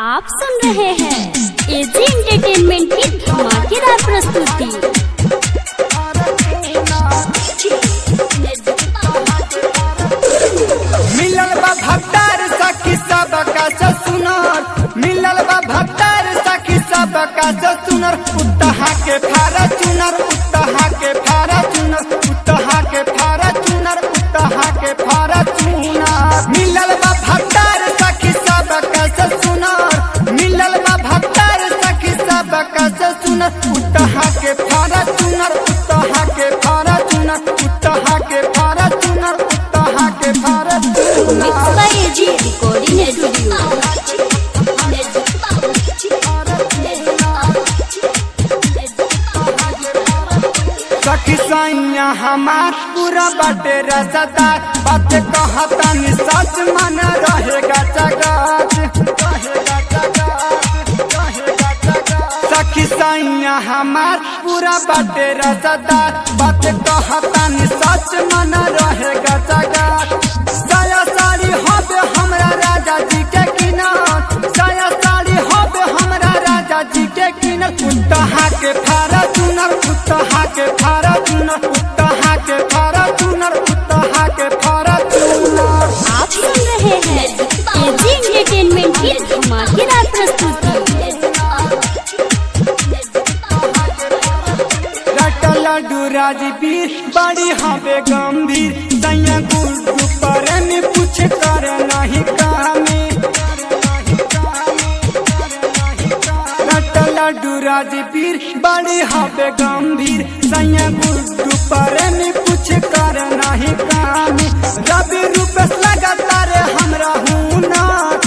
आप सुन रहे हैं एजी एंटरटेनमेंट की धमाकेदार प्रस्तुति। मिलल बा भक्तार सखी सब का सुनर, मिलल बा भक्तार सखी सब का सुनर। उतहा के फारा चुनर, उतहा के फारा चुनर, उतहा के फारा चुनर, उतहा के फारा चुनर। मिलल बा भक्तार सखी सब का सुनर, मिलल बा भक्तार सखी सब का सुनर। उतहा के फारा चुनर, उतहा के फारा चुनर, उतहा के फारा चुनर, उतहा के फारा mix by AG recording studio. सखी सैया हमार पूरा बाटे रसदार, बात कहता नि सच मन रहेगा जगत, रहेगा जगत, रहेगा जगत। सखी सैया हमार पूरा बाटे रसदार, बात कहता नि सच मन रहेगा जगत। साया साड़ी होबे हमरा राजा जी के किनार, साया साड़ी होबे हमरा राजा जी के किनार। उतहा के फारा चुनर, उतहा के फारा चुनर, उतहा के फारा चुनर, उतहा के फारा चुनर। आप सुन रहे हैं एजी एंटरटेनमेंट की धमाकेदार प्रस्तुति। लड्डू राजवीर बड़ी हवे गंभीर, सैया गुड्डू पर में पूछ कर नहीं कामी। लड्डू राजवीर बड़ी हवे गंभीर, सैया गुड्डू पर में पूछ कर नहीं कामी। रवि रूपेश लगाता रे हमरा हुनर,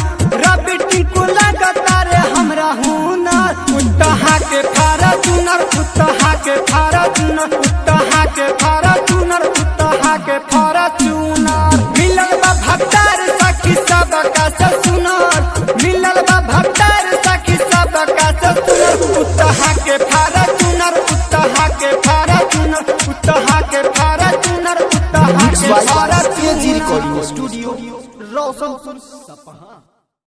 रवि टिंकू लगाता रे हमरा हुनर। उतहा के फारा चुनर, उतहा के फारा चुनर, उतहा के फारा चुनर, उतहा के फारा चुनर। मिलल बा भक्तार सखी सब का सुनर, मिलल बा भक्तार सखी सब का सुनर। उतहा के फारा चुनर, उतहा के फारा चुनर, उतहा के फारा चुनर, उतहा के फारा चुनर। एजी रिकॉर्डिंग स्टूडियो रोशनपुर सपहा।